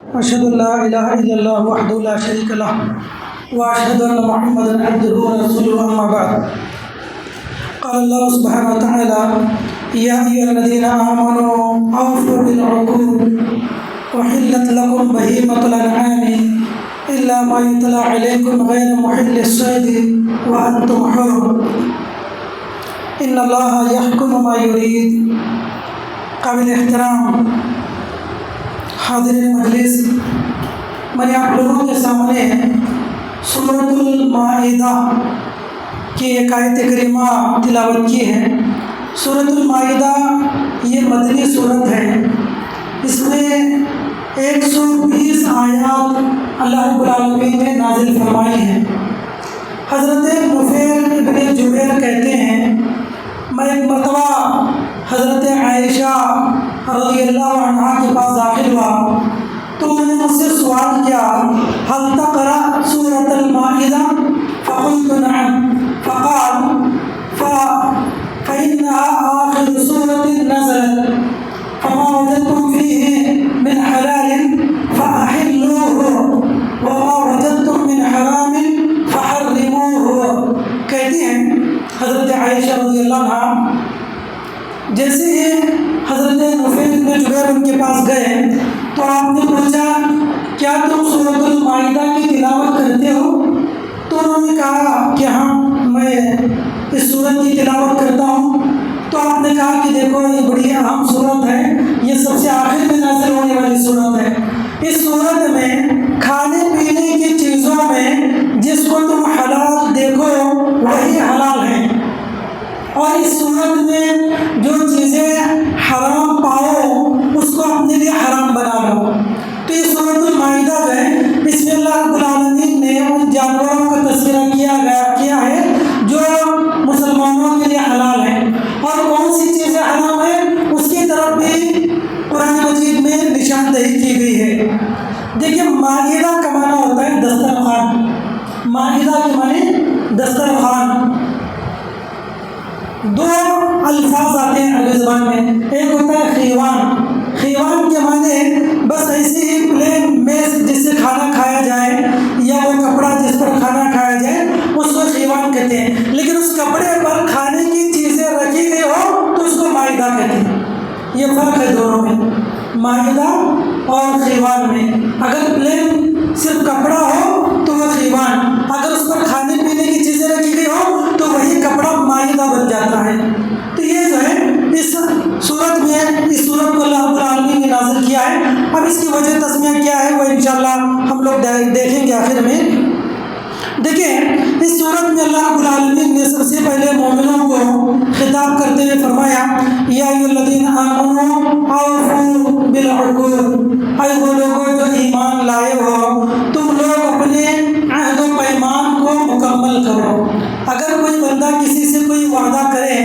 أشهد أن لا إله إلا الله وحده لا شريك له وأشهد أن محمدا عبده ورسوله أما بعد قال الله سبحانه وتعالى يا أيها الذين آمنوا أوفوا بالعقود أحلت لكم بهيمة الأنعام إلا ما يتلى عليكم غير محل الصيد وأنتم حرم إن الله يحكم ما يريد. قابل احترام حاضرین مجلس، میں نے آپ لوگوں کے سامنے سورۃ المائدہ کی ایک آیت کریمہ تلاوت کی ہے۔ سورۃ المائدہ یہ مدنی سورت ہے، اس میں 120 آیات اللہ رب العالمین نے نازل فرمائی ہیں۔ حضرت نفیل بن جبیر کہتے ہیں، میں ایک مرتبہ حضرت عائشہ رضی اللہ عنہا کے پاس داخل ہوا تو میں نے مجھ سے سوال کیا، هل تقرأ سورۃ المائدہ؟ فقلت نعم، فقال فإنها آخر سورة نزلت فما وجدتم فيه من حلال فأحلوه وما وجدتم من حرام فحرموه۔ کہتی ہیں حضرت عائشہ رضی اللہ عنہ، جیسے ہی حضرت نفیل بن جبیر ان کے پاس گئے تو آپ نے پوچھا کیا تم سورۃ المائدہ کی تلاوت کرتے ہو؟ تو انہوں نے کہا کہ ہاں میں اس سورت کی تلاوت کرتا ہوں۔ تو آپ نے کہا کہ دیکھو یہ بڑی اہم سورت ہے، یہ سب سے آخر میں نازل ہونے والی سورت ہے۔ اس سورت میں کھانے پینے کی چیزوں میں جس کو تم حلال دیکھو وہی حلال ہے، اور اس صورت میں جو چیزیں حرام پاؤ اس کو اپنے لیے حرام بنا لو۔ تو یہ سورۃ المائدہ ہے، اس میں اللہ رب العالمین نے ان جانوروں کا تذکرہ کیا ہے جو مسلمانوں کے لیے حلال ہیں، اور کون سی چیزیں حرام ہیں اس کی طرف بھی قرآن مجید میں نشاندہی کی گئی ہے۔ دیکھیے، مائدہ کا معنی ہوتا ہے دسترخوان۔ مائدہ کے معنی دسترخوان۔ دو الفاظ آتے ہیں عربی زبان میں، ایک ہوتا ہے خیوان۔ خیوان کے معنی بس ایسی ہی پلین میز جس سے کھانا کھایا جائے، یا وہ کپڑا جس پر کھانا کھایا جائے اس کو خیوان کہتے ہیں، لیکن اس کپڑے پر کھانے کی چیزیں رکھی گئی ہو تو اس کو مائدہ کہتے ہیں۔ یہ فرق ہے دونوں میں، مائدہ اور خیوان میں۔ اگر پلین صرف کپڑا ہو تو وہ خیوان، اگر اس پر کھانے پینے کی چیزیں رکھی گئی ہو تو وہی کپڑا مائدہ بن جاتا ہے۔ تو یہ جو ہے اس صورت میں، اس صورت کو اللہ رب العالمین نے نازل کیا ہے۔ اب اس کی وجہ تسمیہ کیا ہے وہ انشاءاللہ ہم لوگ دیکھیں گے آخر میں۔ دیکھیں، اس صورت میں اللہ رب العالمین نے سب سے پہلے مومنوں کو خطاب کرتے ہوئے فرمایا، یا ایھا الذین آمنوا اوفوا بالعقود، اے وہ لوگوں جو ایمان لائے ہو تم لوگ اپنے عہد و پیمان کو مکمل کرو۔ اگر کوئی بندہ کسی سے کوئی وعدہ کرے،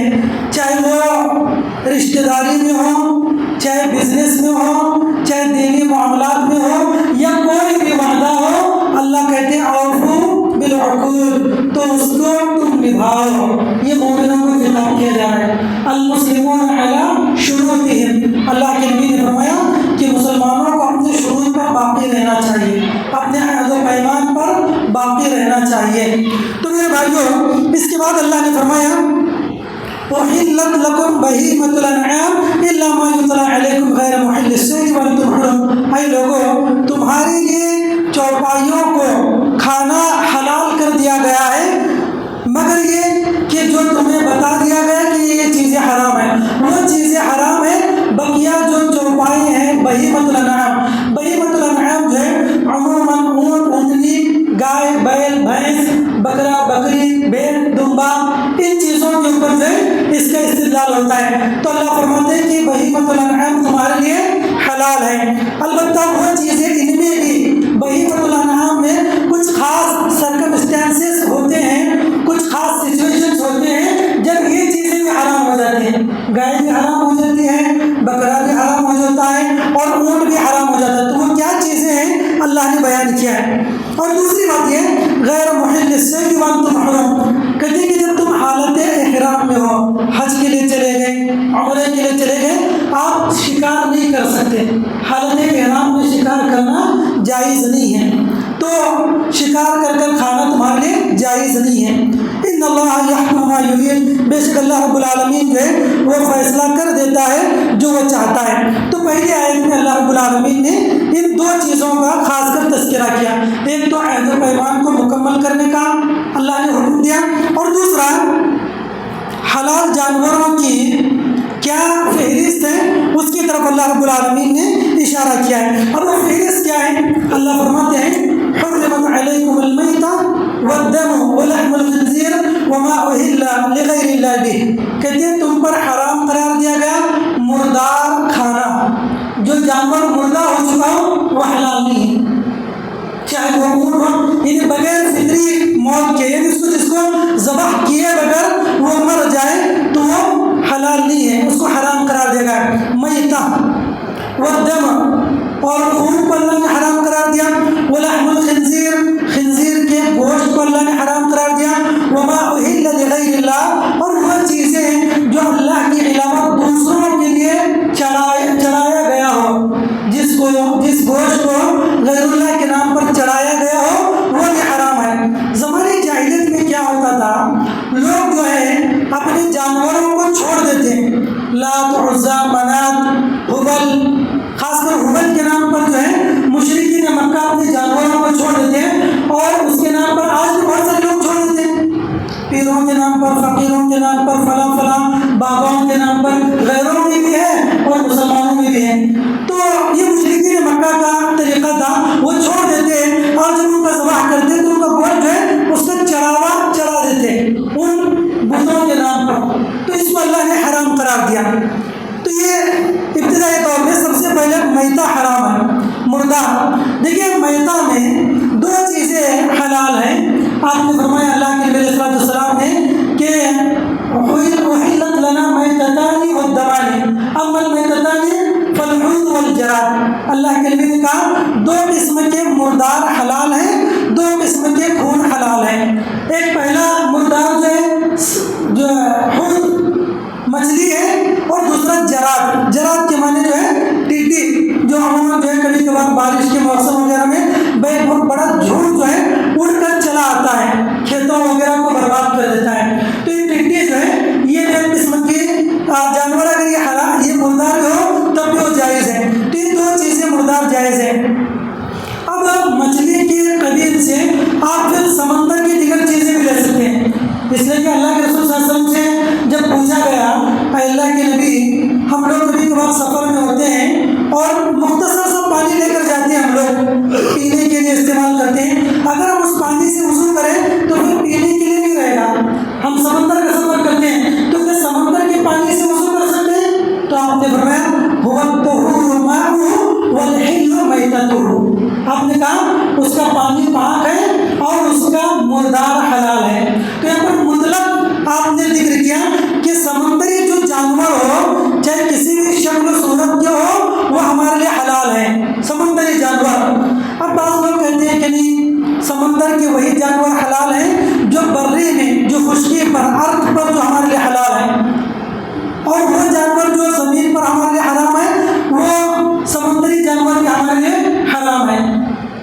چاہے وہ رشتہ داری میں ہو، چاہے بزنس میں ہو، چاہے دینی معاملات میں ہو، یا کوئی بھی وعدہ ہو، اللہ کہتے ہیں اوفوا بالعقود، تو اس کو تم نبھاؤ۔ یہ مومنوں کو خطاب کیا جا رہا ہے۔ المسلمون علی شروطہم، اللہ کے نبی نے فرمایا کہ مسلمانوں کو اپنے شروط پر باقی رہنا چاہیے، اپنے عہد و پیمان پر باقی رہنا چاہیے۔ تو میرے بھائیوں، اس کے بعد اللہ نے فرمایا احلت لکم بہیمۃ الانعام الا ما یتلی علیکم غیر محل الصید وانتم حرم، اے لوگوں تمہارے لیے چوپائیوں کو کھانا حلال کر دیا گیا ہے، مگر یہ کہ جو تمہیں بتا دیا گیا کہ یہ چیزیں حرام ہیں وہ چیزیں حرام ہیں۔ بقیہ جو چوپائی ہیں بہیمۃ الانعام، بہیمۃ الانعام جو ہے عموماً اونٹ، اونٹنی، گائے، بیل، بھینس، بکرا، بکری، بھیڑ، دمبا، ان چیزوں کے اوپر جو ہے اس کا استدلال ہوتا ہے۔ تو اللہ فرماتے ہیں کہ بہیمۃ الانعام تمہارے لیے حلال ہے، البتہ وہ چیزیں ان میں بھی، بہیمۃ الانعام میں کچھ خاص سرکمسٹانسز ہوتے ہیں، کچھ خاص سچویشنز ہوتے ہیں جب یہ چیزیں بھی حرام ہو جاتی ہیں۔ گائے بھی حرام ہو جاتی ہے، بکرا بھی حرام ہو جاتا ہے، اور اونٹ بھی حرام ہو جاتا ہے۔ تو وہ کیا چیزیں ہیں اللہ نے بیان کیا ہے۔ اور دوسری بات یہ غیر محل الصید وانتم حرم، کہتے ہیں کہ جب تم حالت احرام میں ہو، حج کے لیے چلے گئے، عمرے کے لیے چلے گئے، آپ شکار نہیں کر سکتے، حالت احرام میں شکار کرنا جائز نہیں ہے، تو شکار کر کر کھانا تمہارے لیے جائز نہیں ہے۔ ان اللہ یحکم ما یرید، بے شک اللہ رب العالمین جو ہے وہ فیصلہ کر دیتا ہے جو وہ چاہتا ہے۔ تو پہلی آیت میں اللہ رب العالمین نے ان دو چیزوں کا خاص کر تذکرہ کیا، ایک تو عہد و پیمان کو مکمل کرنے کا اللہ نے حکم دیا، اور دوسرا حلال جانوروں کی کیا فہرست ہے اس کی طرف اللہ رب العالمین نے اشارہ کیا ہے۔ اب وہ فہرست کیا ہے؟ اللہ فرماتے ہیں حرمت علیکم المیتہ والدم ولحم الخنزیر وما اہل لغیر اللہ بہ، کہتے ہیں تم پر حرام قرار دیا گیا مردار کھانا، جو جانور مردہ ہو چکا ہو وہ حلال نہیں ہے، چاہے وہ اونٹ ہو، یعنی بغیر فطری موت کے، یعنی جس کو ذبح کیے بغیر وہ مر جائے تو وہ حلال نہیں ہے، اس کو حرام قرار دیا گیا۔ میتہ والدم، اور خون کو اللہ نے حرام قرار دیا، ولحم الخنزیر، خنزیر کے گوشت کو اللہ نے حرام قرار دیا، وما اہل لغیر اللہ، اور وہ چیزیں جو اللہ کے علاوہ دوسروں کے لیے چڑھایا گیا ہو، جس گوشت کو غیر اللہ کے نام پر چڑھایا گیا ہو وہ بھی حرام ہے۔ زمانے جاہلیت میں کیا ہوتا تھا، لوگ جو ہے اپنے جانوروں کو چھوڑ دیتے ہیں، لات، عزیٰ، منات، ہبل، خاص کر ہبل کے نام پر جو ہے مشرکین مکہ اپنے جانوروں کو چھوڑ دیتے ہیں، اور اس کے نام پر آج بھی بہت سارے لوگ چھوڑ دیتے ہیں، پیروں کے نام پر، فقیروں کے نام پر، فلاں فلاں باباؤں کے نام پر، غیروں میں بھی ہے اور مسلمانوں میں بھی ہے۔ تو یہ مشرکین مکہ کا طریقہ تھا، وہ چھوڑ دیتے اور جب ان کا ذبح کرتے تو ان کا گوشت جو ہے اس کا چڑھا دیتے ان بتوں کے نام پر، تو اس کو اللہ نے حرام قرار دیا۔ تو یہ ابتدائی طور پہ سب سے پہلے میتہ حرام ہے، مردہ۔ دیکھیے میتہ میں دو چیزیں حلال ہیں، آپ نے فرمایا اللہ کے نبی علیہ السلام نے کہ احلت لنا میتتان والدمان اما المیتتان فالحوت والجراد، اللہ کے نبی نے کہا دو قسم کے مردار حلال ہیں، دو قسم کے خون حلال ہیں۔ ایک پہلا مردار جو حوت مچھلی ہے، اور دوسرا جراد، جراد کے معنی جو ہے ٹیڈی، جو عموماً جو ہے کبھی کبھار بارش کے موسم وغیرہ میں بہت بڑا جھوٹ جو ہے اڑ کر چلا آتا ہے، کھیتوں وغیرہ کو برباد کر دیتا ہے۔ تو یہ ٹڈی جو ہے یہ ایک قسم کی جانور، اگر یہ حلال یہ مردار ہو تب بھی وہ جائز ہے۔ تو یہ دو چیزیں مردار جائز ہے۔ اب مچھلی کے قبیل سے آپ پھر سمندر کی دیگر چیزیں بھی لے سکتے ہیں، اس لیے کہ اللہ کے رسول صلی اللہ علیہ وسلم سے جب پوچھا گیا اے اللہ کے نبی، ہم لوگ کبھی کبھار سفر میں ہوتے ہیں اور مختصر سا پانی لے کر جاتے ہیں، ہم لوگ پینے کے لیے استعمال کرتے ہیں، اگر ہم اس پانی سے وضو کریں تو پھر پینے کے لیے نہیں رہے گا۔ ہم سمندر کا سفر کرتے ہیں تو پھر سمندر کے پانی سے وضو کر سکتے ہیں؟ تو آپ نے فرمایا هو الطهور ماؤه والحل میتته، آپ نے کہا اس کا پانی پاک ہے اور اس کا مردار حلال ہے۔ تو یہاں پر مطلق آپ نے ذکر کیا کہ سمندری جو جانور ہو، چاہے کسی بھی شکل و صورت کے ہو، وہ ہمارے لیے حلال ہے، سمندری جانور۔ اب بعض لوگ کہتے ہیں کہ نہیں، سمندر کے وہی جانور حلال ہیں جو بری میں، جو خشکی پر، ارض پر جو ہمارے لیے حلال ہے، اور وہ جانور جو زمین پر ہمارے لیے حرام ہے وہ سمندری جانور بھی ہمارے لیے حرام ہے۔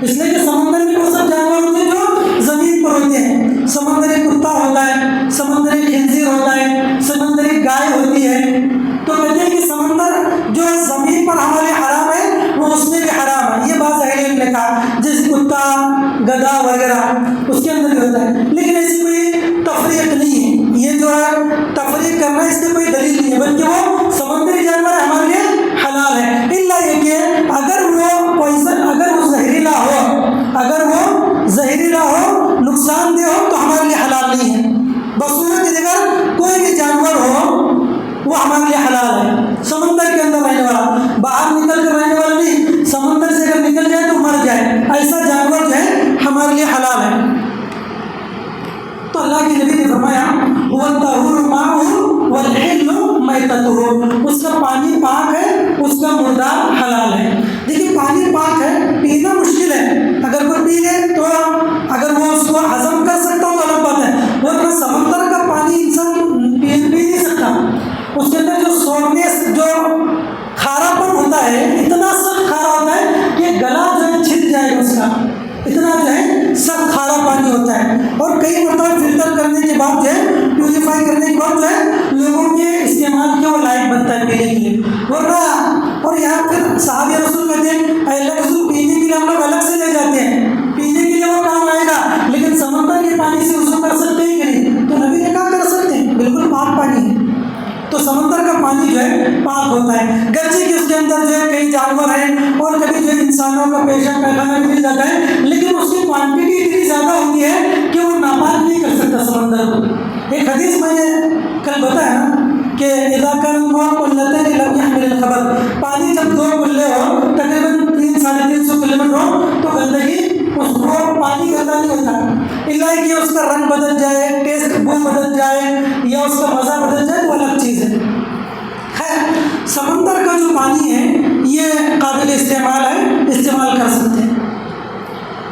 اس لیے کہ سمندر میں وہ سب جانور ہوتے ہیں جو زمین پر ہوتے ہیں، سمندری کتا ہوتا ہے، سمندری خنزیر ہوتا ہے، سمندری گائے ہوتی ہے۔ تو کہتے ہیں کہ سمندر جو زمین پر ہمارے حرام ہے وہ اس میں بھی حرام ہے، یہ بات اہل علم نے کہا، جیسے کتا، گدھا وغیرہ اس کے اندر بھی ہوتا ہے، لیکن ایسی کوئی تفریق نہیں ہے، یہ جو ہے تفریق کرنا اس سے کوئی دلیل نہیں ہے، بلکہ وہ سمندری جانور ہمارے لیے حلال ہے، الا یہ کہ اگر وہ پوائزن، اگر وہ زہریلا ہو، اگر وہ زہریلا ہو، نقصان دہ ہو تو ہمارے لیے حلال نہیں ہے۔ بصورت دیگر کوئی بھی جانور ہو وہ ہمارے لیے حلال ہے، سمندر کے اندر رہنے والا، باہر نکل کر رہنے والا نہیں، سمندر سے اگر نکل جائے تو مر جائے، ایسا جانور جو ہے ہمارے لیے حلال ہے۔ تو اللہ کے نبی نے فرمایا وَالطَّهُورُ مَاؤُهُ وَالْحِلُّ مَيْتَتُهُ، اس کا پانی پاک ہے، اس کا مردار حلال ہے۔ دیکھیے پانی پاک ہے، پینا مشکل ہے، اگر کوئی پی لے تو اگر وہ اس کو ہضم کر سکتا ہو تو الگ بات ہے، وہ اپنا سمندر کا پانی انسان پی نہیں سکتا، اس کے اندر جو سوڑنیس، جو کھارا پن ہوتا ہے، اتنا سخت کھارا کا، اتنا جو ہے سخت کھارا پانی ہوتا ہے، اور کئی مرتبہ فلٹر کرنے کے بعد جو ہے پیوریفائی کرنے کے بعد جو ہے لوگوں کے استعمال کے وہ لائق بنتا ہے پینے کے لیے، ورنہ اور یہاں پھر صحابہ رسول کہتے ہیں اے اللہ رسول پینے کے لیے ہم لوگ الگ سے لے جاتے ہیں، پینے کے لیے وہ کام آئے گا، لیکن سمندر کے پانی سے وضو کر سکتے ہیں کہ نہیں؟ تو نبی نے کہا کر سکتے ہیں، بالکل پاک پانی ہے۔ تو سمندر کا پانی جو ہے پاک ہوتا ہے، گرچہ کہ اس کے اندر جو ہے کئی جانور ہیں اور کبھی جو ہے انسانوں کا پیشہ پیخانہ بھی مل جاتا ہے، لیکن اس کی کوانٹٹی اتنی زیادہ ہوتی ہے کہ وہ ناپاک نہیں کر سکتا سمندر کو۔ ایک حدیث میں نے کل بتایا نا کہ اذا كان الماء قلتين لم يحمل الخبث، پانی جب 2 قلے ہو تقریباً 300-350 کلومیٹر ہو تو گندگی اس کو پانی گندا نہیں ہوتا، اللہ کہ اس کا رنگ بدل جائے، ٹیسٹ بو بدل جائے یا اس کا مزہ بدل جائے تو الگ چیز ہے۔ خیر، سمندر کا جو پانی ہے یہ قابل استعمال ہے، استعمال کر سکتے ہیں۔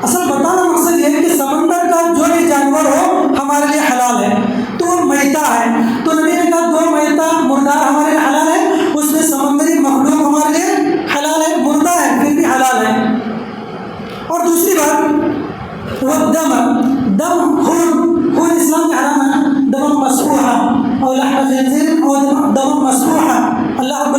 اصل بتانا مقصد یہ ہے کہ سمندر کا جو بھی جانور ہو ہمارے لیے حلال ہے، تو وہ میتہ ہے، تو نبی نے کہا 2 میتہ مردار ہمارے لیے حلال ہے، اس میں سمندری مخلوق ہمارے لیے حلال ہے، مردہ ہے پھر بھی حلال ہے۔ اور دوسری بات وہ دم خون اسلام کے حرام ہے، دم مسفوحہ اور لحم خنزیر اور دم مسفوحہ، اللہ رب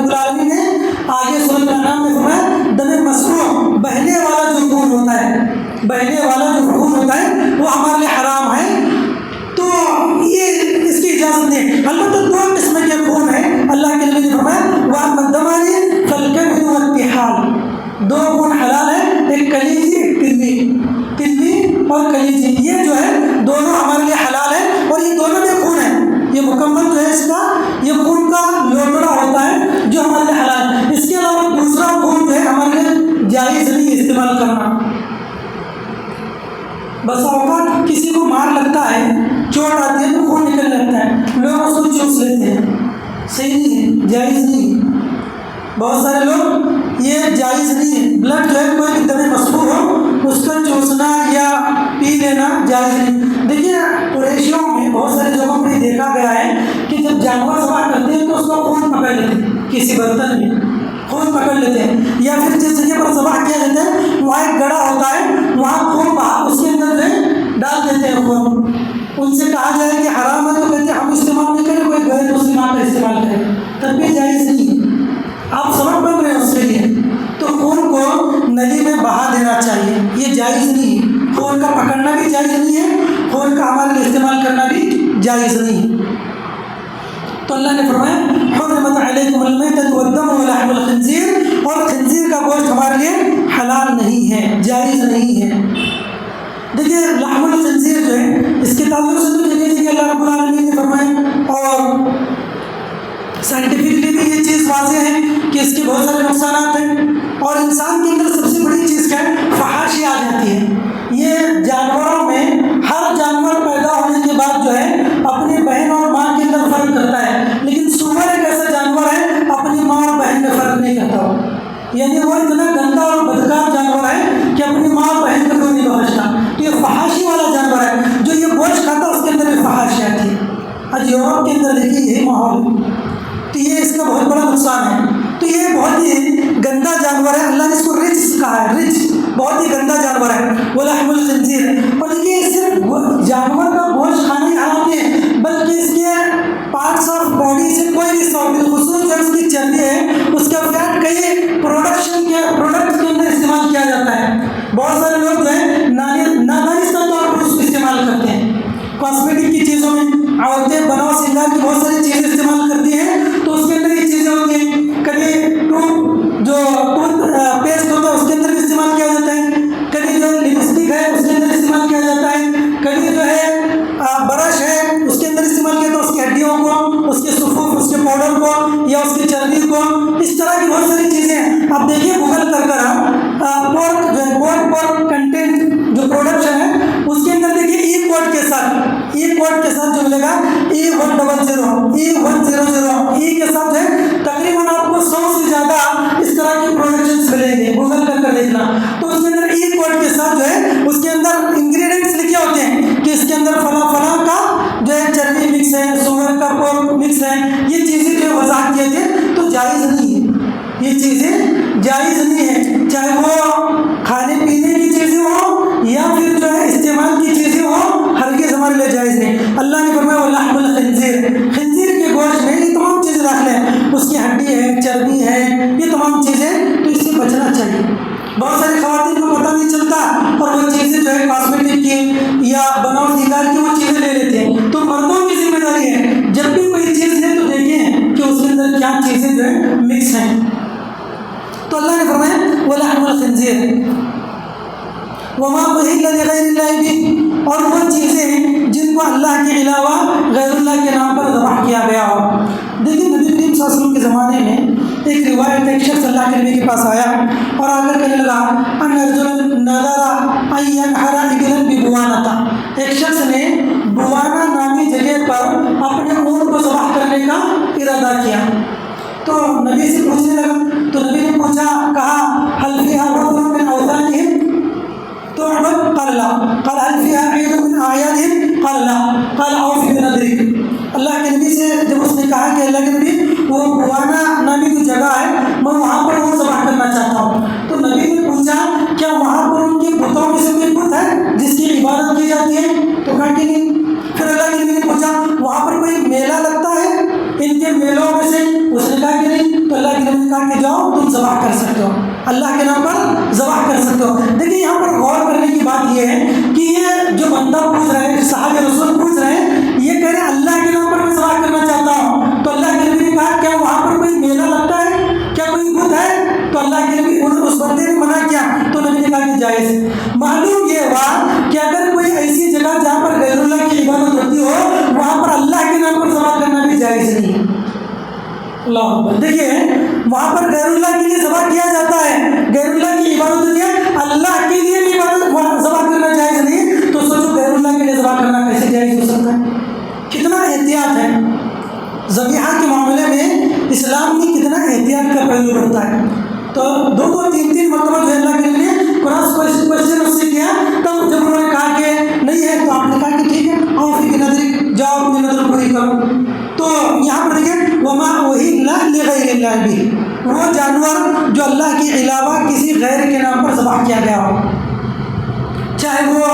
العالمین نے آگے سورۃ الانعام میں فرمایا دم مسفوح، بہنے والا جو خون ہوتا ہے، بہنے والا جو خون ہوتا ہے وہ ہمارے لیے حرام ہے، تو یہ اس کی اجازت نہیں۔ البتہ 2 قسم کے خون ہیں، اللہ کے نبی نے فرمایا وَأَمَّا الدَّمَانِ فَالْكَبِدُ وَالطِّحَالُ، 2 خون حلال ہے، ایک کلیجی، تلوی اور کلیجی، یہ جو ہے دونوں ہمارے لیے حلال ہے، اور یہ دونوں میں خون ہے، یہ مکمل جو ہے اس کا یہ خون کا لوٹڑا ہوتا ہے جو ہمارے لیے حلال ہے۔ اس کے علاوہ دوسرا خون جو ہے ہمارے لیے جائز نہیں استعمال کرنا۔ بس اوقات کسی کو مار لگتا ہے، چوٹ آتی ہے تو خون نکل لگتا ہے، لوگ اس کو چوس لیتے ہیں، صحیح نہیں ہے، جائز نہیں ہے۔ بہت سارے لوگ یہ جائز نہیں ہے، بلڈ جو ہے کوئی بھی دم مسفوح ہو اس کا چوسنا یا پی لینا جائز نہیں۔ دیکھیے قریشیوں میں بہت سارے جگہوں پہ دیکھا گیا ہے کہ جب جانور ذبح کرتے ہیں تو اس کا خون پکڑ لیتے ہیں، کسی برتن میں خون پکڑ لیتے ہیں، یا پھر جس جگہ پر ذبح کیا جاتا ہے وہاں ایک گڑھا ہوتا ہے، وہاں خون اس کے اندر ڈال دیتے ہیں خون۔ ان سے کہا جائے کہ حرام ہے تو کہتے ہیں ہم استعمال نہیں کریں، کوئی غیر مسلم آ کر استعمال کرے، تب بھی جائز نہیں ہے، آپ سبق بن رہے ہیں اس کے لیے، تو خون کو ندی میں بہا دینا چاہیے، یہ جائز نہیں ہے۔ خون کا پکڑنا بھی جائز نہیں ہے، خون کا ہمارے لیے استعمال کرنا بھی جائز نہیں ہے۔ تو اللہ نے فرمایا حرمت علیکم المیتۃ والدم ولحم الخنزیر، اور خنزیر کا گوشت ہمارے لیے حلال نہیں ہے، جائز نہیں ہے۔ دیکھیے لحم الخنزیر جو ہے اس کے تعلق سے تو دیکھیے کہ اللہ رب العالمین نے فرمایا، اور سائنٹیفکلی بھی یہ چیز واضح ہے کہ اس کے بہت سارے نقصانات ہیں، اور انسان کے اندر سب سے بڑی چیز کیا ہے؟ فحاشی آ جاتی ہے۔ یہ جانوروں میں ہر جانور پیدا ہونے کے بعد جو ہے اپنی بہن اور ماں کے اندر فرق کرتا ہے، لیکن سور ایک ایسا جانور ہے اپنی ماں اور بہن میں فرق نہیں کرتا ہو، یعنی وہ اتنا گندا اور بدکار جانور ہے کہ اپنی ماں اور بہن کو نہیں بخشتا، تو یہ فحاشی والا جانور ہے، جو یہ گوشت کھاتا ہے اس کے اندر بھی فحاشی آتی ہے۔ آج یورپ کے اندر دیکھیے یہی ماحول، تو یہ اس کا بہت بڑا نقصان ہے۔ تو یہ بہت ہی گندا جانور ہے، اللہ نے اس کو رچ کہا ہے، رچ بہت ہی گندا جانور ہے، ولحم الخنزیر۔ اور دیکھیے صرف جانور کا گوشت کھانا ہی حرام نہیں ہے، بلکہ اس کے پارٹس آف باڈی سے کوئی بھی سالٹ، خصوص جو اس کی چربی ہے اس کا فیٹ کئی پروڈکٹ کے اندر استعمال کیا جاتا ہے۔ بہت سارے لوگ جو ہے نادانستہ طور پر اس کو استعمال کرتے ہیں، کاسمیٹک کی چیزوں میں عورتیں بناؤ سنگار کی بہت ساری چیزیں استعمال کرتی ہیں، تو اس کے اندر یہ چیزیں ہوتی ہیں، کبھی ٹوتھ پیسٹ ہوتا ہے اس کے اندر بھی استعمال کیا جاتا ہے، کبھی جو لپسٹک ہے اس کے اندر استعمال کیا جاتا ہے، کبھی جو ہے برش ہے اس کے اندر استعمال کیا جاتا ہے، اس کی ہڈیوں کو، اس کے صفوف، اس کے پاؤڈر کو یا اس کی چربی کو، اس طرح کی بہت ساری چیزیں ہیں۔ آپ دیکھیے گوگل کر پورک کنٹینٹ جو پروڈکشن ہے اس کے اندر دیکھیے ای کوڈ کے ساتھ جو ملے گا E100 E100 کے ساتھ ہے تقریباً آپ کو 100 سے زیادہ اس طرح کی پروڈکشنز ملیں گے، گوگل کر دیکھنا، تو اس کے اندر ای کوڈ کے ساتھ جو ہے اس کے اندر انگریڈینٹس لکھے ہوتے ہیں کہ اس کے اندر فلاں فلاں کا جو ہے چربی مکس ہے، سوگر کا پورک مکس ہے، یہ چیزیں جو وضاحت کیے تھے، تو جائز نہیں ہے، یہ چیزیں جائز نہیں ہے، چاہے وہ کھانے پینے بہت ساری خواتین کو پتہ نہیں چلتا اور وہ چیزیں جو ہے کاسمیٹک کی یا بناؤ سنگار کی وہ چیزیں لے لیتے ہیں. تو مردوں کی ذمہ داری ہے جب بھی کوئی چیز لے تو دیکھیں کہ اس کے اندر کیا چیزیں جو ہے مکس ہیں. تو اللہ نے فرمایا وَلَحْمُ الْخِنزِيرِ وَمَا أُهِلَّ لِغَيْرِ اللَّهِ بِهِ، اور وہ چیزیں جن کو اللہ کے علاوہ غیر اللہ کے نام پر ذبح کیا گیا ہو. دیکھیں نبی کریم صلی اللہ علیہ وسلم کے زمانے میں ایک روایت، ایک شخص اللہ کے نبی کے پاس آیا اور آ کر کہنے لگا ان رجلا نذر ان ينحر ابلا ببوانة، ایک شخص نے بوانا نامی جگہ پر اپنے اونٹ کو ذبح کرنے کا ارادہ کیا. تو نبی سے پوچھنے لگا، تو نبی نے پوچھا، کہا هل فيها رجل من اوثانهم تعبد؟ قال لا. قال هل فيها عيد من اعيادهم؟ قال لا. قال اوف بنذرك. اللہ کے نبی سے جب اس نے کہا کہ اللہ کے نبی وہ بوانا نامی جو جگہ ہے میں وہاں پر وہ ذبح کرنا چاہتا ہوں، تو نبی نے پوچھا کیا وہاں پر ان کے بتوں میں سے کوئی بت ہے جس کی عبادت کی جاتی ہے؟ تو کہا کہ نہیں. پھر اللہ کے نبی نے پوچھا وہاں پر کوئی میلہ لگتا ہے ان کے میلوں میں سے؟ اس نے کہا کہ نہیں. تو اللہ کے نبی نے کہا کہ جاؤ تم ذبح کر سکتے ہو، اللہ کے نام پر ذبح کر سکتے ہو. دیکھیں یہاں پر غور کرنے کی بات یہ ہے کہ یہ جو بندہ پوچھ رہے ہیں، صحابہ رسول پوچھ رہے ہیں، یہ کہہ رہے ہیں اللہ کے نام پر میں ذبح کرنا چاہتا ہوں. تو اللہ کے نبی نے کہا کیا وہاں پر کوئی میلہ لگتا ہے، کیا کوئی بت ہے؟ تو اللہ کے نبی اس بندے نے منع کیا. تو نبی نے کہا کہ جائز ہے. معلوم یہ ہوا کہ اگر کوئی ایسی جگہ جہاں پر غیر اللہ کی عبادت ہوتی ہو وہاں پر اللہ کے نام پر ذبح کرنا بھی جائز نہیں. اللہ اکبر. دیکھیے وہاں پر غیر اللہ کے لیے ذبح کیا جاتا ہے، غیر اللہ کی عبادت ہوتی ہے، اللہ کے لیے بھی عبادت ذبح کرنا جائز نہیں. تو سوچو غیر اللہ کے لیے ذبح کرنا کیسے جائز ہو سکتا ہے؟ کتنا احتیاط ہے ذبیحہ کے معاملے میں. اسلام میں کتنا احتیاط کا پہلو بڑھتا ہے. تو دو تین مرتبہ جو ہے اللہ کے لیے قرآن کوشچن اس سے کیا، تب جب انہوں نے کہا کہ نہیں ہے تو آپ نے کہا کہ ٹھیک ہے آؤ فی نظر، جاؤ اپنی نظر پوری کرو. تو یہاں پر دیکھیں وما اہل لغیر اللہ بہ، وہ جانور جو اللہ کے علاوہ کسی غیر کے نام پر ذبح کیا گیا ہو، چاہے وہ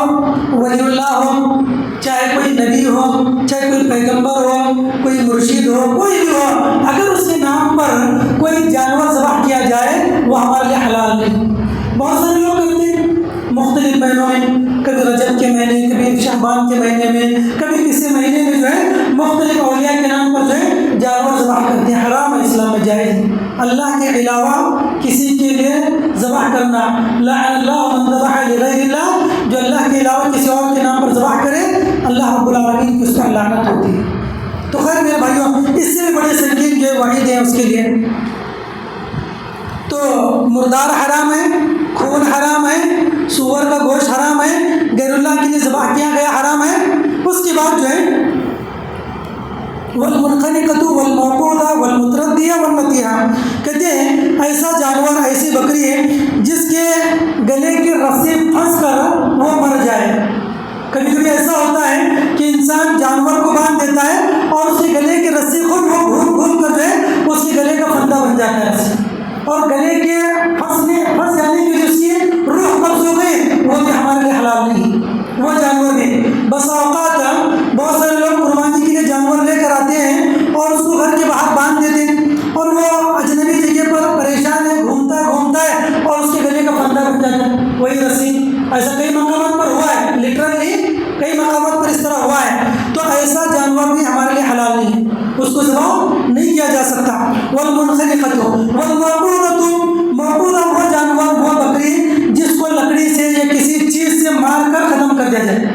ولی اللہ ہو، چاہے کوئی نبی ہو، چاہے کوئی پیغمبر ہو، کوئی مرشد ہو، کوئی بھی ہو، اگر اس کے نام پر کوئی جانور ذبح کیا جائے وہ ہمارے لیے حلال نہیں. بہت سارے لوگ کرتے ہیں مختلف مہینوں میں، کبھی رجب کے مہینے، کبھی شعبان کے مہینے میں، کبھی کسی مہینے میں جو ہے مختلف اولیاء کے نام پر جو ہے جانور ذبح کرتے ہیں. حرام ہے، اسلام میں جائز. اللہ کے علاوہ کسی کے لیے ذبح کرنا، لعن اللہ من ذبح لغیر اللہ، جو اللہ کے علاوہ کسی اور کے نام پر ذبح کرے اللہ رب العالمین کی اس پر لعنت ہوتی ہے. تو خیر میرے بھائیوں اس سے بھی بڑے سنگین جو وعید ہیں اس کے لیے. تو مردار حرام ہے، خون حرام ہے، سور کا گوشت حرام ہے، غیر اللہ کے لیے ذبح کیا گیا حرام ہے. اس کے بعد جو ہے والمنخنقۃ والموقوذۃ والمتردیہ والنطیحہ، کہتے ہیں ایسا جانور، ایسی بکری ہے جس کے گلے کی رسی پھنس کر وہ مر جائے. کبھی کبھی ایسا ہوتا ہے کہ انسان جانور کو باندھ دیتا ہے اور اس کے گلے کی رسی خود وہ گھوم کر جو ہے اس کے گلے کا پھندا بن جاتا ہے، اور گلے کے پھنس جانے کی وجہ سے روح قبض ہو گئی، وہ بھی ہمارے لیے حلال نہیں. وہ جانور بھی بس اوقات بہت سارے لوگ قربانی کے لیے جانور لے کر آتے ہیں اور اس کو گھر کے باہر باندھ دیتے ہیں اور وہ اجنبی جگہ پر پریشان ہے، گھومتا ہے اور اس کے گلے کا پھندا بن جاتا ہے وہی رسی. ایسا کئی مقامات پر ہوا ہے، لٹرلی کئی مقامات پر اس طرح ہوا ہے. تو ایسا جانور بھی ہمارے لیے حلال نہیں ہے، اس کو ذبح نہیں کیا جا سکتا. والمنخنقۃ والموقوذۃ، موقوذہ وہ جانور، وہ بکری جس کو لکڑی سے یا کسی چیز سے مار کر ختم کر دیا جائے،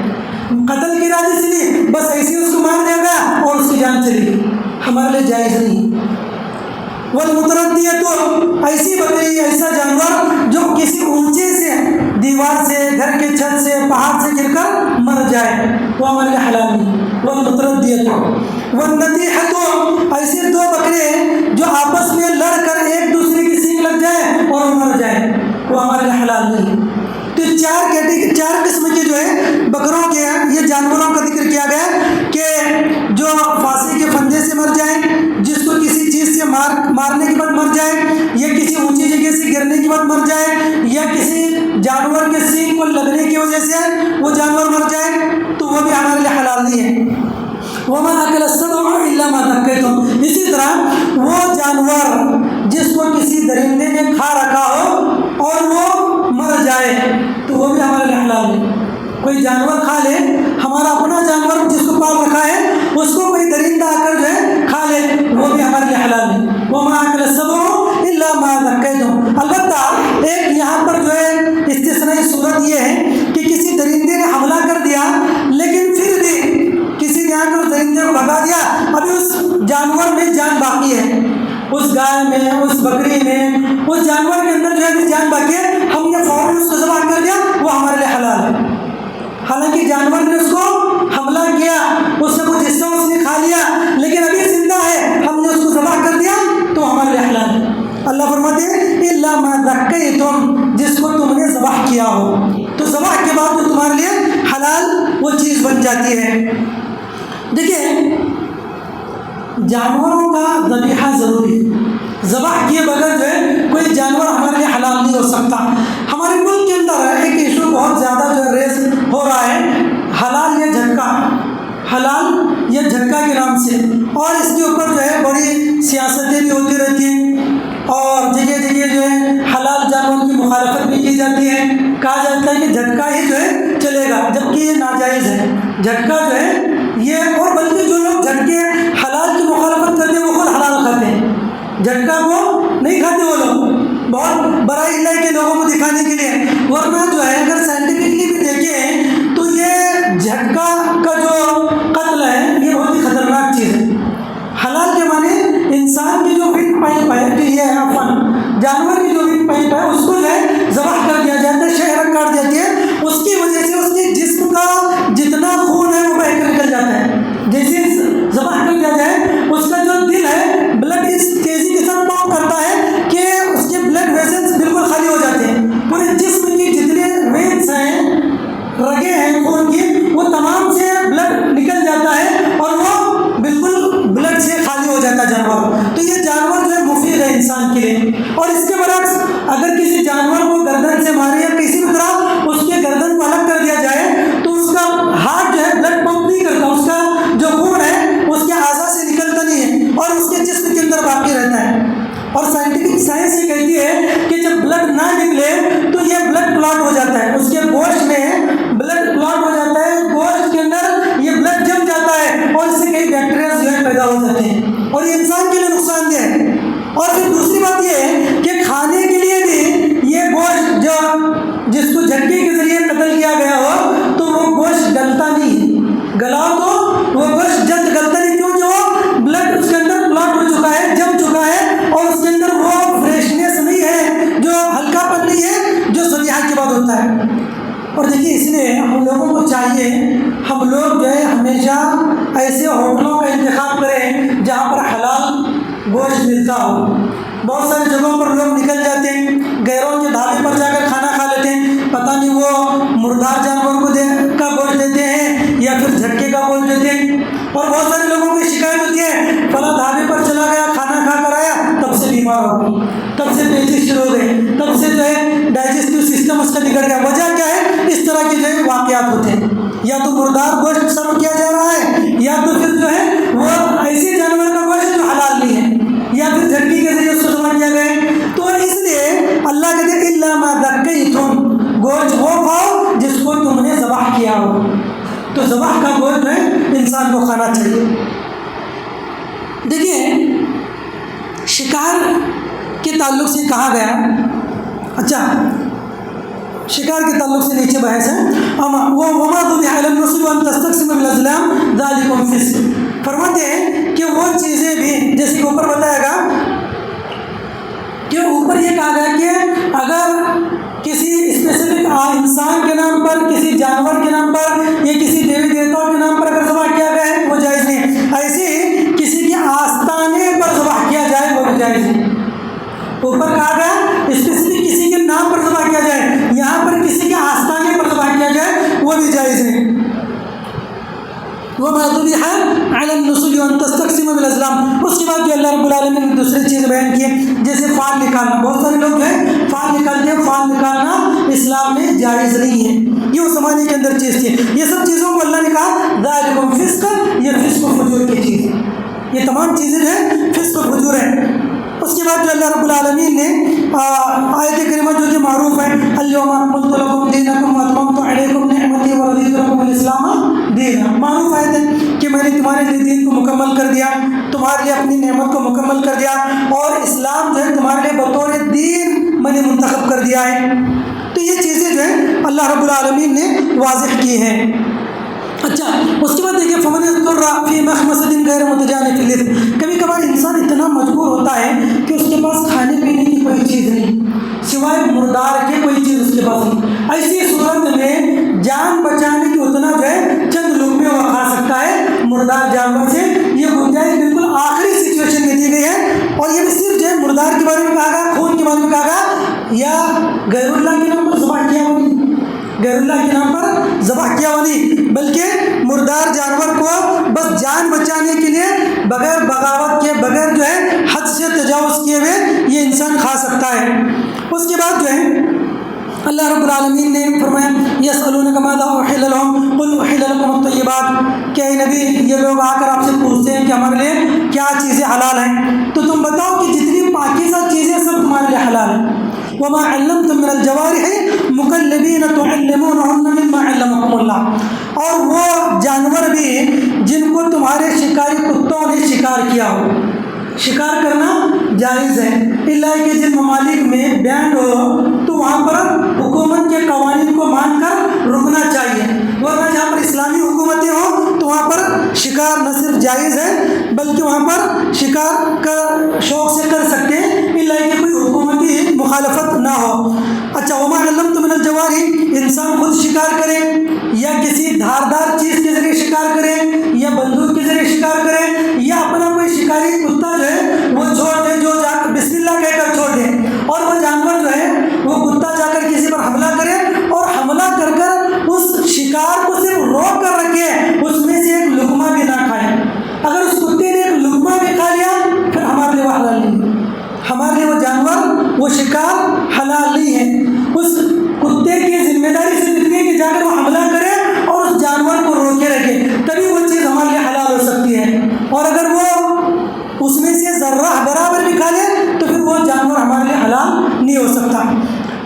قتل کے ارادے سے نہیں، بس ایسے اس کو مار دیا گیا اور اس کی جان چلی گئی، ہمارے لیے جائز نہیں. والمتردیہ، تو ایسی بکری، ایسا جانور جو کسی اونچے سے دیوار سے، گھر کے چھت سے، پہاڑ سے گر کر مر جائے، وہ ہمارے لیے حلال نہیں. والمتردیہ والنطیحہ، ایسے دو بکرے جو آپس میں لڑ کر ایک دوسرے کی سینگ لگ جائے اور وہ مر جائے، وہ ہمارے لیے حلال نہیں. تو چار قسم کے جو ہے بکروں کے یہ جانوروں کا ذکر کیا گیا کہ جو پھانسی کے پھندے سے مر جائیں، جس کو کسی چیز سے مارنے کے بعد مر جائے، یا کسی اونچی جگہ سے گرنے کے بعد مر جائے، یا کسی جانور کے سینگ کو لگنے کی وجہ سے وہ جانور مر جائے، تو وہ بھی ہمارے لیے حلال نہیں ہے. وَمَا أَكَلَ السَّبُعُ إِلَّا مَا ذَكَّيْتُمْ، اسی طرح وہ جانور جس کو کسی درندے نے کھا رکھا ہو اور وہ جائے تو وہ بھی ہمارے لیے حلال ہے۔ کوئی جانور کھا لے، ہمارا اپنا جانور جس کو پال رکھا ہے اس کو کوئی درندہ آ کر جو ہے کھا لے، وہ بھی ہمارے لیے حلال ہے۔ وَمَا أَكَلَ السَّبُعُ إِلَّا مَا ذَكَّيْتُمْ۔ البتہ ایک یہاں پر جو ہے استثنائی صورت یہ ہے کہ کسی درندے نے حملہ کر دیا لیکن پھر بھی کسی نے آ کر اس درندے کو بھگا دیا، ابھی اس جانور میں جان باقی ہے، اس گائے میں، اس بکری میں، اس جانور کے اندر جو ہے جان باقی ہے، ہم نے فوراً اس کو ذبح کر دیا، وہ ہمارے لیے حلال ہے۔ حالانکہ جانور نے اس کو حملہ کیا، اس نے کچھ حصہ اس نے کھا لیا لیکن ابھی زندہ ہے، ہم نے اس کو ذبح کر دیا تو ہمارے لیے حلال ہے۔ اللہ فرماتے ہیں الا ما ذکیتم، جس کو تم نے ذبح کیا ہو، تو ذبح کے بعد تو تمہارے لیے حلال وہ چیز بن جاتی ہے۔ دیکھیں جانوروں کا ذبیحہ ضروری ہے، ذبح کیے بغیر جو ہے کوئی جانور ہمارے لیے حلال نہیں ہو سکتا۔ ہمارے ملک کے اندر ایک ایشو بہت زیادہ جو ہے ریز ہو رہا ہے، حلال یا جھٹکا، حلال یا جھٹکا کے نام سے، اور اس کے اوپر جو ہے بڑی سیاستیں بھی ہوتی رہتی ہیں اور جگہ جگہ جو ہے حلال جانور کی مخالفت بھی کی جاتی ہے، کہا جاتا ہے کہ جھٹکا ہی جو ہے چلے گا، جبکہ یہ ناجائز ہے۔ جھٹکا جو ہے یہ، اور بلکہ جو لوگ جھٹکے حلال کی مخالفت کرتے ہیں وہ خود حلال کھاتے ہیں، جھٹکا کو نہیں کھاتے وہ لوگ، بہت بڑا علاج کے لوگوں کو دکھانے کے لیے، ورنہ جو ہے اگر سائنٹیفکلی بھی دیکھیں تو یہ جھٹکا کا جو قتل ہے یہ بہت ہی خطرناک چیز ہے۔ حلال کے معنی انسان کی جو ونڈ پائپ ہے کہ یہ ہے فن، جانور کی جو ونڈ پائپ ہے اس کو جو ہے ذبح کر دیا جاتا ہے، شہرک کاٹ دیتی ہے، اس کی وجہ سے اس کے جسم کا جتنا خون ہے وہ بہہ کر نکل جاتا ہے۔ جیسے ذبح کر دیا جائے اس کا جو دل ہے بلڈ اس تیزی کے ساتھ پمپ کرتا ہے کہ اس کے بلڈ ویسلز بالکل خالی ہو جاتے ہیں، پورے جسم کی جتنے وینس ہیں، رگیں ہیں خون کی، وہ تمام سے بلڈ نکل جاتا ہے اور وہ بالکل بلڈ سے خالی ہو جاتا ہے جانور۔ تو یہ جانور جو ہے مفید ہے انسان کے لیے۔ اور اس کے برعکس اگر کسی جانور کو گردن سے مارے یا کسی بھی طرح اس کے گردن کو الگ کر دیا جائے تو اس کا ہارٹ جو ہے بلڈ پمپ نہیں کرتا، اس کا جو خون ہے اس کے اعضاء سے نکلتا نہیں ہے اور اس کے جسم کے اندر باقی رہتا ہے۔ اور سائنٹیفک سائنس یہ کہتی ہے کہ جب بلڈ نہ نکلے تو یہ بلڈ کلاٹ ہو جاتا ہے، اس کے گوشت میں بلڈ کلاٹ ہو جاتا ہے، گوشت کے اندر یہ بلڈ جم جاتا ہے اور اس سے کئی بیکٹیریا جو ہے پیدا ہو جاتے ہیں اور یہ انسان کے لیے نقصان دہ ہے۔ اور پھر دوسری بات یہ ہے کہ کھانے کے لیے بھی یہ گوشت جو جس کو جھٹکے کے ذریعے قتل کیا گیا ہو تو وہ گوشت گلتا نہیں، گلا تو وہ گوشت جلد گلتا نہیں، کیوں؟ جو بلڈ اس کے اندر کلاٹ ہو چکا ہے، جم چکا ہے اور اس کے اندر وہ فریشنیس نہیں ہے، جو ہلکا پن نہیں ہے جو ذبیحہ کے بعد ہوتا ہے۔ اور دیکھیے اس لیے ہم لوگوں کو چاہیے ہم لوگ جو ہے ہمیشہ ایسے ہوٹلوں کا انتخاب کریں جہاں پر حلال گوشت ملتا ہو۔ بہت ساری جگہوں پر لوگ نکل جاتے ہیں، غیروں کے ڈھابے پر جا کر کھانا کھا لیتے ہیں، پتہ نہیں وہ مردار جانور کو کا گوشت دیتے ہیں یا پھر جھٹکے کا گوشت دیتے ہیں۔ اور بہت سارے لوگوں کی شکایت ہوتی ہے فلاں ڈھابے پر چلا گیا، کھانا کھا کر آیا، تب سے بیمار ہو گئی، تب سے پیچیز شروع ہو گئے، تب سے جو ہے ڈائجسٹو سسٹم اس کا بگڑ گیا۔ وجہ کیا ہے؟ اس طرح کے جو ہے واقعات ہوتے ہیں، یا تو مردار گوشت سرو کیا جا رہا ہے یا تو پھر جو ہے وہ ایسے جانور کا گوشت جو حلال نہیں ہے، یا پھر جھٹکی کے ذریعے اس کو ذبح کیا گیا ہے۔ تو اس لیے اللہ کہتے ہیں الا ما ذکیتم، گوشت وہ کھاؤ جس کو تم نے ذبح کیا ہو۔ تو ذبح کا گوشت جو ہے انسان کو کھانا چاہیے۔ دیکھیے شکار کے تعلق سے کہا گیا، اچھا شکار کے تعلق سے نیچے بحث ہے، وَمَا ذُبِحَ عَلَى النُّصُبِ وَأَن تَسْتَقْسِمُوا بِالْأَزْلَامِ ذَلِكُمْ فِسْقٌ۔ فرماتے ہیں کہ وہ چیزیں بھی جیسے کہ اوپر بتایا گا کہ اوپر یہ کہا گیا کہ اگر کسی اسپیسیفک انسان کے نام پر، کسی جانور کے نام پر یا کسی دیوی دیوتاؤں کے نام پر اگر ذبح کیا گیا ہے وہ جائز نہیں ہے، ایسے ہی کسی کے آستانے پر ذبح کیا جائے وہ بھی جائز نہیں۔ اوپر کہا گیا اسپیسیفک کسی کے نام پر ذبح کیا جائے، یہاں پر کسی کے آستانے پر ذبح کیا جائے وہ بھی جائز ہے۔ وَمَا ذُبِحَ عَلَى النُّصُبِ وَأَن تَسْتَقْسِمُوا بِالْأَزْلَامِ۔ اس کے بعد جو اللہ رب العالمین نے دوسری چیز بیان کی ہے، جیسے فال نکالنا۔ بہت سارے لوگ جو ہے فال نکالتے ہیں، فال نکالنا اسلام میں جائز نہیں ہے، یہ اس زمانے کے اندر چیز تھی۔ یہ سب چیزوں کو اللہ نے کہا ذَلِكُمْ فِسْقٌ، یہ فسق و فجور کی چیز ہے، یہ تمام چیزیں جو ہے فسق و فجور ہیں۔ اس کے بعد جو اللہ رب العالمین نے آیت کریمہ جو کہ معروف ہے، اليوم اکملت اللہ رب العالمین نے واضح کی ہے۔ اچھا، اس کے بعد دیکھیے فمن اضطر فی مخمصۃ غیر متجانف لإثم، کبھی کبھار انسان اتنا مجبور ہوتا ہے کہ اس کے پاس کھانے پینے کی کوئی چیز نہیں، سوائے مردار کے کوئی چیز اس کے پاس نہیں۔ ایسی صورت میں جان بچانے کی اتنا جو ہے چند لقمے وہ کھا سکتا ہے مردار جانور سے، یہ گنجائش بالکل آخری سچویشن میں دی گئی ہے۔ اور یہ بھی صرف جو ہے مردار کے بارے میں کہا گیا، خون کے بارے میں کہا گیا، یا غیر اللہ کے نام پر ذبح کیا ہوا نہیں، غیر اللہ کے نام پر ذبح کیا ہوا نہیں، بلکہ مردار جانور کو بس جان بچانے کے لیے بغیر بغاوت کے، بغیر جو ہے حد سے تجاوز کیے ہوئے یہ انسان کھا سکتا ہے۔ اس کے بعد جو ہے اللہ رب العالمین نے فرمایا یسألونک ماذا احل لهم قل احل لکم الطیبات، کہ اے نبی یہ لوگ آ کر آپ سے پوچھتے ہیں کہ ہمارے لیے کیا چیزیں حلال ہیں، تو تم بتاؤ کہ جتنی پاکیزہ چیزیں سب تمہارے لیے حلال ہیں۔ وما علمتم من الجوارح مکلبین تعلمونہن مما علمکم اللہ، اور وہ جانور بھی جن کو تمہارے شکاری کتوں نے شکار کیا ہو، شکار کرنا جائز ہے، اللہ کہ جن ممالک میں بینڈ ہو تو وہاں پر حکومت کے قوانین کو مان کر رکنا چاہیے، ورنہ جہاں پر اسلامی حکومتیں ہوں تو وہاں پر شکار نہ صرف جائز ہے بلکہ وہاں پر شکار کا شوق سے کر سکتے ہیں، اللہ کہ کوئی حکومتی مخالفت نہ ہو۔ اچھا، وما علمتم من الجوارح، انسان خود شکار کرے یا کسی دھاردار چیز کے ذریعے شکار کرے یا بندوق کے ذریعے شکار کرے یا اپنا کوئی شکاری کتا جو ہے وہ چھوڑ دے، جو جا کر بسم اللہ کہہ کر چھوڑ دے، اور وہ جانور جو ہے وہ کتا جا کر کسی پر حملہ کرے اور حملہ کر کر اس شکار کو صرف روک کر رکھے، اس میں سے ایک لقمہ بھی نہ کھائے، اگر اس کتے نے ایک لقمہ بھی کھا لیا پھر ہمارے لیے وہ حلال نہیں، ہمارے لیے وہ جانور وہ شکار حلال نہیں ہے۔ اس کتے کی ذمہ داری صرف اتنی ہے کہ جا کر وہ حملہ کرے اور اس جانور کو روکے رکھے، تبھی وہ چیز ہمارے لیے حلال ہو سکتی ہے، اور اگر وہ اس میں سے ذرہ برابر بھی کھا لے تو پھر وہ جانور ہمارے لیے حلال نہیں ہو سکتا۔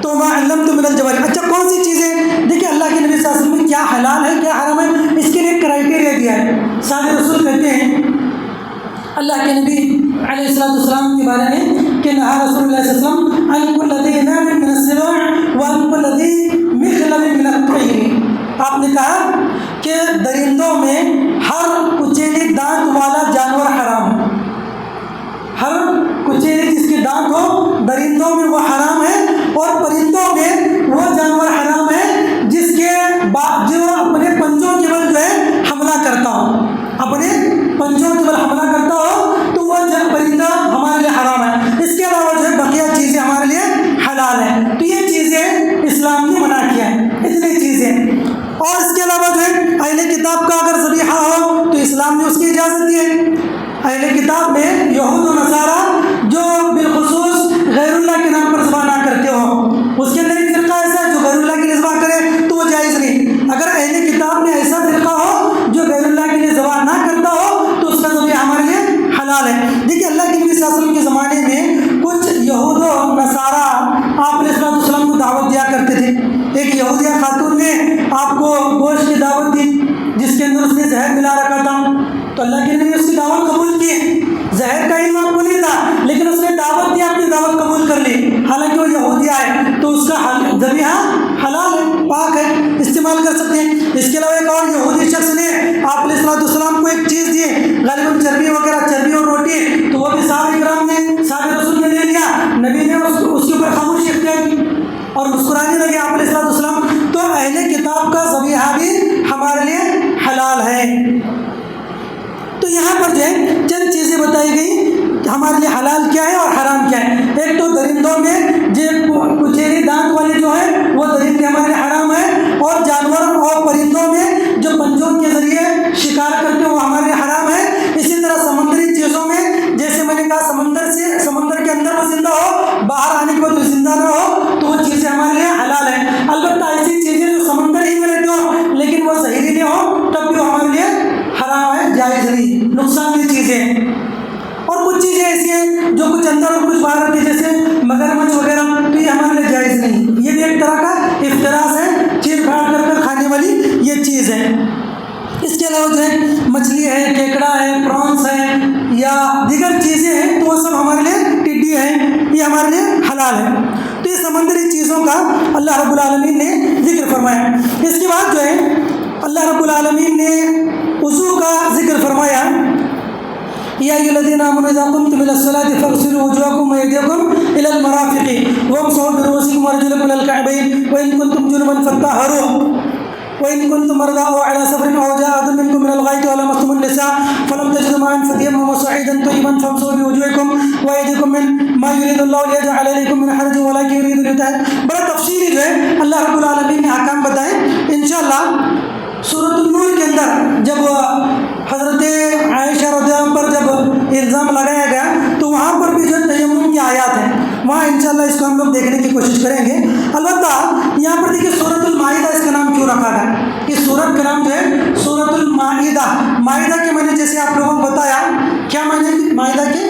تو ما علمتم من الجوارح، اچھا کون سی چیزیں، دیکھیے اللہ کے نبی صلی اللہ علیہ وسلم نے کیا حلال ہے کیا حرام ہے اس کے لیے ایک کرائٹیریا دیا ہے۔ سارے رسول کہتے ہیں اللہ کے نبی علیہ السلام کے بارے میں کہ نہا رسول اللہ صلی اللہ علیہ وسلم عن كل ذي ناب من السباع وعن كل ذي مخلب من الطير، آپ نے کہا کہ درندوں میں ہر کچیلی دانت والا جانور حرام ہے، ہر کچیلی جس کے دانت ہو درندوں میں وہ حرام ہے، اور پرندوں میں وہ جانور حرام ہے جس کے جو اپنے پنجوں کے بل جو ہے حملہ کرتا ہو، اپنے پنجوں کے بل حملہ کرتا ہو تو وہ پرندہ ہمارے لیے حرام ہے۔ اس کے علاوہ جو ہے بقیہ چیزیں ہمارے لیے حلال ہیں، تو یہ چیزیں اسلام نے منع کیا ہے، اتنی چیزیں۔ اور اس کے علاوہ جو ہے اہل کتاب کا اگر ذبیحہ ہو تو اسلام نے اس کی اجازت دی ہے۔ اہل کتاب میں یہود و نصارہ جو بالخصوص غیر اللہ کے نام پر ذبح نہ کرتے ہوں، اس کے اندر ایک فرقہ ایسا ہے جو غیر اللہ کے لیے ذبح کرے تو وہ جائز نہیں۔ اگر اہل کتاب میں ایسا فرقہ ہو جو غیر اللہ کے لیے ذبح نہ کرتا ہو تو اس کا ذبیحہ ہمارے لیے حلال ہے۔ دیکھیے اللہ کے نبی صلی اللہ علیہ وسلم کے زمانے میں کچھ یہود و نصارہ آپ علیہ السلام کو دعوت دیا کرتے تھے۔ ایک یہودیہ خاتون نے آپ کو گوشت کی دعوت دی جس کے اندر اس نے زہر ملا رکھا تھا، تو اللہ کے نبی نے اس کی دعوت قبول کی، زہر کا علم آپ کو نہیں تھا لیکن اس نے دعوت دی، اپنی دعوت قبول کر لی، حالانکہ وہ یہودیہ ہے تو اس کا ذبیحہ حلال ہے، پاک ہے، استعمال کر سکتے ہیں۔ اس کے علاوہ ایک اور یہودی شخص نے آپ علیہ السلام کو ایک چیز دی، غالباً چربی وغیرہ، چربی اور روٹی، تو وہ بھی صحابہ کرام نے، صحابہ رسول نے لے لیا، نبی نے اس کے اوپر خاموشی اختیار کی اور مسکرانے لگے آپ علیہ السلام۔ تو اہل کتاب کا ذبیحہ بھی ہمارے لیے حلال ہے۔ تو یہاں پر جو ہے چند چیزیں بتائی گئی کہ ہمارے لیے حلال کیا ہے اور حرام کیا ہے۔ ایک تو درندوں میں جو کچیری دانت والے جو ہیں وہ درندے ہمارے لیے حرام ہیں، اور جانور اور پرندوں میں جو پنجوں کے ذریعے شکار کرتے ہیں وہ ہمارے لیے حرام ہے۔ اسی طرح سمندری چیزوں میں جیسے میں نے کہا سمندر کے اندر وہ زندہ ہو، باہر آنے کے بعد وہ زندہ نہ ہو تو وہ چیزیں ہمارے لیے حلال ہیں۔ البتہ ایسی چیزیں جو سمندر ہی میں رہتی ہوں لیکن وہ زہریلی ہوں تب بھی وہ ہمارے لیے حرام ہے، جائز نہیں، نقصان دہ چیزیں۔ اور کچھ چیزیں ایسی ہیں جو کچھ اندر اور کچھ باہر رہتی ہیں جیسے مگرمچھ وغیرہ، تو یہ ہمارے لیے جائز نہیں، یہ بھی ایک طرح کا افتراس ہے، چیر پھاڑ کر کھانے والی یہ چیز ہے۔ اس کے علاوہ جو ہے مچھلی ہے، کیکڑا ہے، پرانس ہے یا دیگر چیزیں ہیں تو وہ سب ہمارے لیے، ٹڈی ہے، یہ ہمارے لیے حلال ہے۔ تو یہ سمندری چیزوں کا اللہ رب العالمین نے ذکر فرمایا۔ اس کے بعد جو ہے اللہ رب العالمین نے وضو کا ذکر فرمایا، یا ایھا الذین آمنوا اذا قمتم الی الصلاۃ فاغسلوا وجوہکم وایدیکم الی المرافق وامسحوا برؤوسکم وارجلکم الی الکعبین وان کنتم جنبا فاطہروا وان کنتم مرضى او علی سفر او جاء احد منکم من الغائط او لمستم النساء فلم تجدوا ماء فتیمموا صعیدا طیبا فامسحوا بوجوہکم وایدیکم مما یرید اللہ لیجعل علیکم من حرج ولکن یرید لیطہرکم۔ بڑا تفصیلی جو ہے اللہ رب العالمین نے احکام بتائے۔ انشاءاللہ سورۃ النور کے اندر جب حضرت عائشہ رضی اللہ عنہ پر جب الزام لگایا گیا تو وہاں پر بھی جو تیمم کی آیات ہیں، وہاں انشاءاللہ اس کو ہم لوگ دیکھنے کی کوشش کریں گے۔ البتہ یہاں پر دیکھیے سورۃ المائدہ اس کا نام کیوں رکھا گیا؟ اس سورت کا نام جو ہے سورۃ المائدہ۔ مائدہ کے معنی جیسے آپ لوگوں کو بتایا، کیا معنی مائدہ کے؟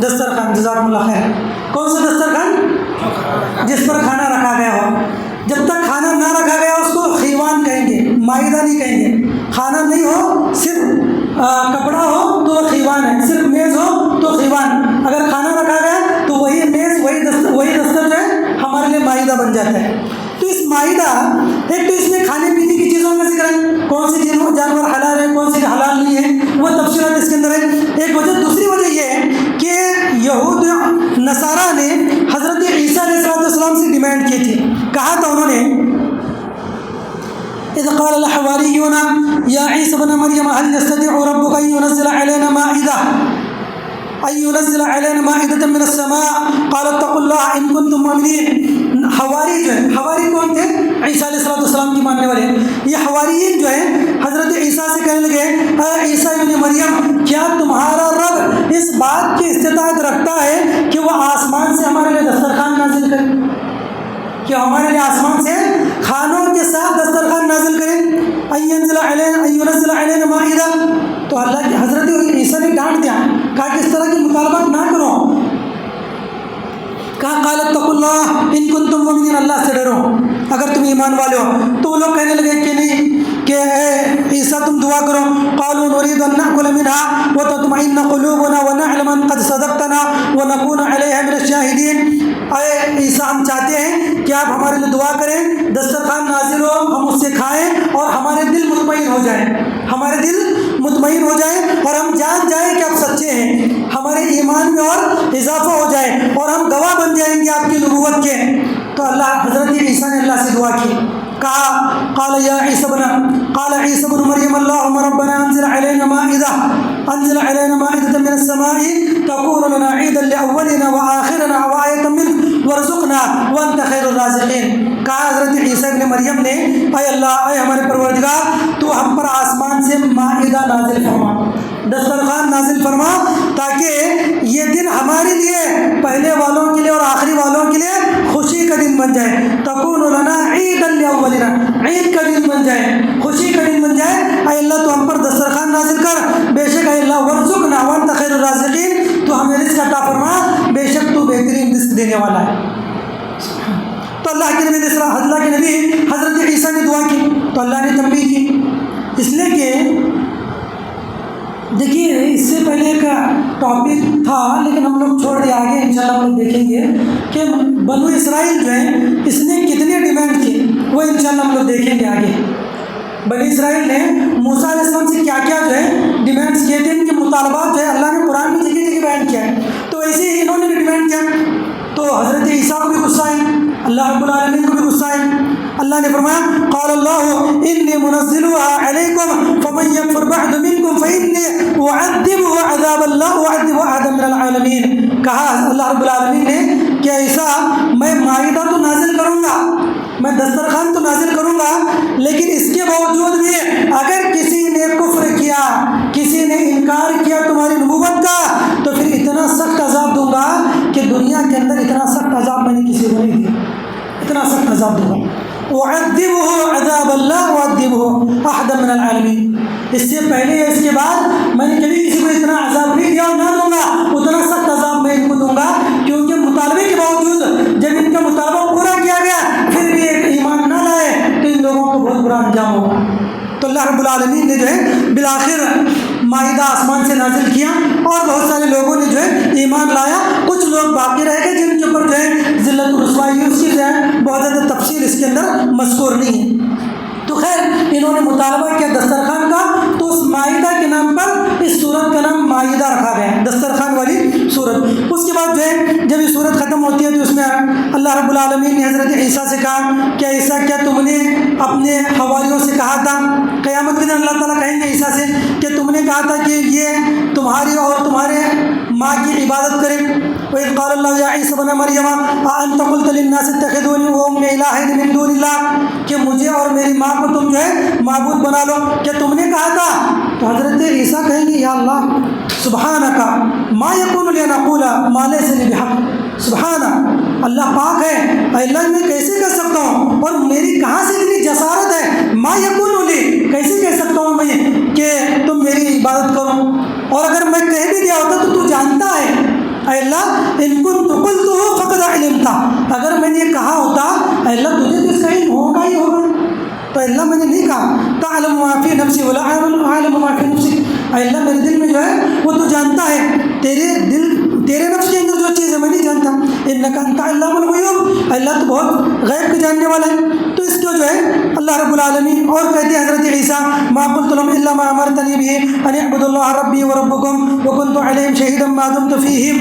دسترخوان۔ جزاکم اللہ خیر۔ کون سا دسترخوان؟ جس پر کھانا رکھا گیا ہو۔ جب تک کھانا نہ رکھا گیا اس کو خیوان کہیں گے، مائدہ نہیں کہیں گے۔ کھانا نہیں ہو، صرف کپڑا ہو تو خیوان ہے، صرف میز ہو تو خیوان۔ اگر کھانا رکھا گیا تو وہی میز وہی دستر جو ہے ہمارے لیے مائدہ بن جاتا ہے۔ تو اس مائدہ ایک تو اس میں کھانے پینے کی چیزوں کا ذکر ہے، کون سی جانور حلال ہے کون سی حلال نہیں ہے، وہ تفصیلات اس کے اندر ہے، ایک وجہ۔ دوسری وجہ یہ ہے کہ یہود نصارہ نے حضرت عیسیٰ علیہ السلام سے ڈیمانڈ کی تھی، کہا تھا انہوں نے اذ قال الحواریون یا عیسی ابن مریم هل يستطيع ربك ان ينزل علينا مائدة من السماء قال اتقوا الله ان كنتم مؤمنين۔ حواری جو ہے، حواری کون تھے؟ عیسیٰ علیہ السلام کی ماننے والے۔ یہ حواریین جو ہے حضرت عیسیٰ سے کہنے لگے اے عیسیٰ ابن مریم، کیا تمہارا رب اس بات کی استطاعت رکھتا ہے کہ وہ آسمان سے ہمارے لیے دسترخوان نازل کرے، کہ ہمارے لیے آسمان سے کھانوں کے ساتھ دسترخوان نازل کریں؟ ان ينزل علينا مائدہ۔ تو اللہ کی حضرت عیسیٰ نے ڈانٹ دیا، کہا کہ اس طرح کی مطالبات نہ کرو، کہا قال اتقوا اللہ ان کنتم مؤمنین، اللہ سے ڈرو اگر تم ایمان والے ہو۔ تو وہ لوگ کہنے لگے کہ نہیں، کہ اے عیسیٰ تم دعا کرو۔ قالوا نريد ان ناكل منها وتطمئن قلوبنا ونعلم ان قد صدقتنا ونكون عليها من الشاهدين۔ اے عیسیٰ ہم چاہتے ہیں کہ آپ ہمارے لیے دعا کریں، دسترخوان نازل ہو، ہم اس سے کھائیں اور ہمارے دل مطمئن ہو جائیں، ہمارے دل مطمئن ہو جائیں اور ہم جان جائیں کہ آپ سچے ہیں، ہمارے ایمان میں اور اضافہ ہو جائے اور ہم گواہ بن جائیں گے آپ کی نبوت کے۔ تو اللہ حضرت عیسیٰ نے اللہ سے دعا کی، کہا قال عیسی ابن مریم اللهم ربنا انزل علينا مائدة من السماء تكون لنا عيدا لأولنا وآخرنا وآية منك وارزقنا وانت خير الرازقين۔ کہا حضرت عیسیٰ ابن مریم نے اے اللہ، اے ہمارے پروردگار، تو ہم پر آسمان سے مائدہ نازل فرما، دسترخوان نازل فرما، تاکہ یہ دن ہمارے لیے، پہلے والوں کے لیے اور آخری والوں کے لیے خوشی کا دن بن جائے۔ تکون لنا عیدا لاولنا، عید کا دن بن جائے، خوشی کا دن بن جائے۔ اے اللہ تو ہم پر دسترخوان نازل کر، بے شک اے اللہ ورزقنا وانت خیر الرازقین، تو ہمیں رزق عطا فرما، بے شک تو بہترین رزق دینے والا ہے۔ تو اللہ کے نبی حضرت عیسیٰ نے دعا کی تو اللہ نے تنبیہ کی، اس لیے کہ دیکھیے اس سے پہلے ایک ٹاپک تھا لیکن ہم لوگ چھوڑ دیا، آگے انشاءاللہ ہم لوگ دیکھیں گے کہ بنو اسرائیل جو ہے اس نے کتنے ڈیمانڈ کی، وہ انشاءاللہ ہم لوگ دیکھیں گے آگے۔ بنی اسرائیل نے موسیٰ علیہ السلام سے کیا کیا جو ہے ڈیمانڈس کیے تھے، ان کے مطالبات جو ہے اللہ نے قرآن میں جگہ جگہ بیان کیا ہے، تو ایسے ہی انہوں نے بھی ڈیمانڈ کیا۔ تو حضرت عیسیٰ کو بھی غصہ ہے، اللہ رب العالمین کو بھی غصہ ہے۔ اللہ نے فرمایا قال اللہ انی منزلها علیکم فمن یکفر بعد منکم فانی اعذبہ عذابا لا اعذب احدا من العالمین۔ کہا اللہ رب العالمین نے کہ عیسیٰ میں مائدہ تو نازل کروں گا، میں دسترخوان تو نازل کروں گا، لیکن اس کے باوجود بھی اگر کسی نے کفر کیا، کسی نے انکار کیا تمہاری نبوت کا، تو پھر اتنا سخت عذاب دوں گا کہ دنیا کے اندر اتنا سخت عذاب میں نے کسی کو نہیں دیا، اتنا سخت عذاب دوں گا۔ اعذبہ عذابا لا اعذبہ احدا من العالمین، اس سے پہلے یا اس کے بعد میں نے کبھی کسی کو اتنا عذاب نہیں دیا اور نہ دوں گا، اتنا سخت عذاب میں ان کو دوں گا، کیونکہ مطالبے کے باوجود جب ان کا مطالبہ پورا کیا گیا پھر بھی ایک ایمان نہ لائے تو ان لوگوں کو بہت برا انجام ہوگا۔ تو اللہ رب العالمین نے جو ہے بالآخر مائدہ آسمان سے نازل کیا اور بہت سارے لوگوں نے جو ہے ایمان لایا، کچھ لوگ باقی رہ گئے جن کے اوپر جو ہے ذلت و رسوائی اس کی جو ہے بہت زیادہ تفصیل اس کے اندر مذکور نہیں ہے۔ تو خیر انہوں نے مطالبہ کیا دسترخوان کا، تو اس مائدہ کے نام پر اس سورت کا نام مائدہ رکھا گیا ہے، دسترخوان والی سورت۔ اس کے بعد جو ہے جب یہ سورت ختم ہوتی ہے تو اس میں اللہ رب العالمین نے حضرت عیسیٰ سے کہا کہ عیسیٰ کیا تم نے اپنے حواریوں سے کہا تھا، قیامت کے دن اللہ تعالیٰ کہیں گے عیسیٰ سے کہ تم نے کہا تھا کہ یہ تمہاری اور تمہارے ماں کی عبادت کرے۔ وَإِذْ قَالَ اللَّهُ يَا عِيسَى ابْنَ مَرْيَمَ أَأَنْتَ قُلْتَ لِلنَّاسِ اتَّخِذُونِي وَأُمِّيَ إِلَٰهَيْنِ مِن دُونِ اللَّهِ، کہ مجھے اور میری ماں کو تم جو ہے معبود بنا لو، کیا تم نے کہا تھا؟ تو حضرت عیسیٰ کہیں گے یا اللہ سبحانک ما یکون لی ان اقول ما لیس لی بحق، سبحانک اللہ پاک ہے، اللہ میں کیسے کہہ سکتا ہوں، اور میری کہاں سے اتنی جسارت ہے، ما یکون لی کیسے کہہ سکتا ہوں میں کہ تم میری عبادت کرو، اور اگر میں کہہ بھی دیا ہوتا تو جانتا ہے، اے اللہ ان کنت قلتہ فقد علمتا، اگر میں نے یہ کہا ہوتا اے اللہ تجھے تو اس کا علم ہوگا ہی ہوگا، تو اللہ میں نے نہیں کہا تعلم ما فی نفسی ولا اعلم ما فی نفسی، اے اللہ میرے دل میں جو ہے وہ تو جانتا ہے، تیرے نفس کے اندر جو چیز ہے میں نہیں جانتا، انک انت علام الغیوب، اللہ تو بہت غیب کے جاننے والا ہے۔ تو اس کو جو ہے اللہ رب العالمین اور کہتے ہیں حضرت عیسیٰ ما قلت لهم الا ما امرتنی به ان اعبدوا الله ربی وربکم وکنت علیہم شہیدا ما دمت فیہم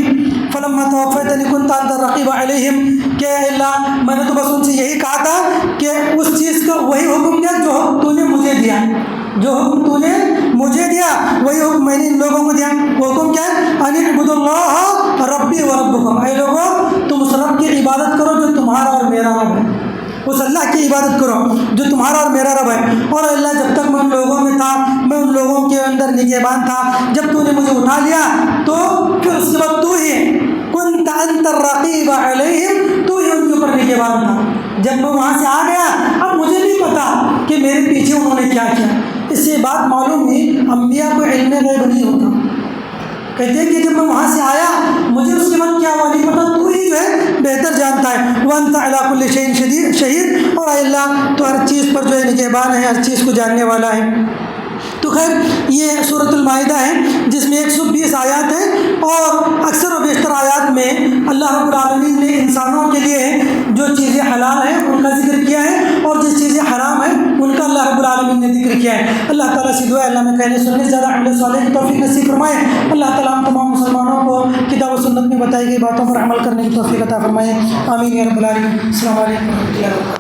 فلما توفیتنی کنت انت الرقیب علیہم، کہ اللہ میں نے تو بس ان سے یہی کہا تھا کہ اس چیز کا وہی حکم دیا جو تو نے مجھے دیا، جو حکم تو نے مجھے دیا وہی حکم میں نے ان لوگوں کو دیا۔ وہ حکم کیا ہے؟ ان اعبدوا اللہ ربی وربکم، اے لوگوں تم اس رب کی عبادت کرو جو تمہارا اور میرا رب ہے، اس اللہ کی عبادت کرو جو تمہارا اور میرا رب ہے۔ اور اللہ جب تک میں ان لوگوں میں تھا میں ان لوگوں کے اندر نگہبان تھا، جب تو نے مجھے اٹھا لیا تو پھر اس کے بعد تو ہی کنت انت الرقیب علیہم، تو ہی ان کے اوپر نگہبان تھا۔ جب میں وہاں سے آ گیا اب مجھے نہیں پتا کہ میرے پیچھے انہوں نے کیا کیا۔ اس سے بات معلوم ہوئی انبیاء کو علم غیب نہیں ہوتا، کہتے ہیں کہ جب میں وہاں سے آیا مجھے اس کے بعد کیا ہوا نہیں پتا، تو ہی جو ہے بہتر جانتا ہے۔ وانت علی کل شیء شہید، اور اللہ تو ہر چیز پر جو ہے نگہبان ہے، ہر چیز کو جاننے والا ہے۔ تو خیر یہ سورۃ المائدہ ہے جس میں 120 آیات ہیں، اور اکثر و بیشتر آیات میں اللہ رب العالمین نے انسانوں کے لیے جو چیزیں حلال ہیں ان کا ذکر کیا ہے، اور جس چیزیں حرام ہیں ان کا اللہ رب العالمین نے ذکر کیا ہے۔ اللہ تعالیٰ سے دعا ہے اللہ میں کہنے سننے زیادہ عمل صالح کی توفیق نصیب فرمائے۔ اللہ تعالیٰ ہم تمام مسلمانوں کو کتاب و سنت میں بتائی گئی باتوں پر عمل کرنے کی توفیق عطا فرمائے، آمین یا رب العالمین۔ السلام علیکم و رحمۃ اللہ۔